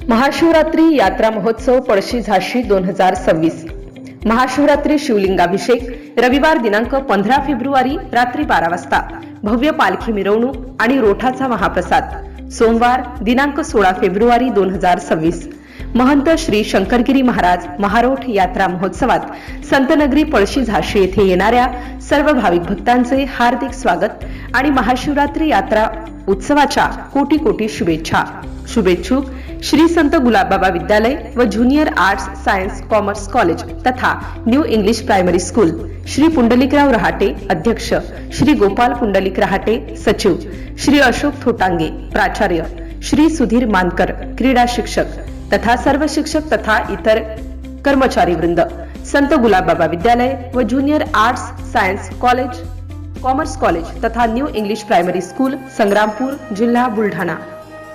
महाशिवरात्री यात्रा महोत्सव पळशी झाशी 2026। महाशिवरात्री शिवलिंगाभिषेक रविवार दिनांक 15 फेब्रुवारी रात्री 12 वाजता भव्य पालखी मिरवणूक आणि रोठाचा महाप्रसाद। सोमवार दिनांक 16 फेब्रुवारी 2026 महंत श्री शंकरगिरी महाराज महारोठ यात्रा महोत्सवात संतनगरी पळशी झाशी येथे येणाऱ्या सर्व भाविक भक्तांचे हार्दिक स्वागत आणि महाशिवरात्री यात्रा उत्सवाच्या कोटी कोटी शुभेच्छा। शुभेच्छुक श्री संत गुलाबबाबा विद्यालय व junior arts science commerce college तथा new English primary school, Shri Pundlikrao Rahate अध्यक्ष, श्री गोपाल पुंडलिक रहाटे सचिव, श्री अशोक थोटांगे प्राचार्य, श्री सुधीर मानकर क्रीडा शिक्षक तथा सर्व शिक्षक तथा इतर कर्मचारी वृंद, संत गुलाबबाबा विद्यालय व junior arts science college commerce college तथा new English primary school Sangrampur जिल्हा बुलढाणा।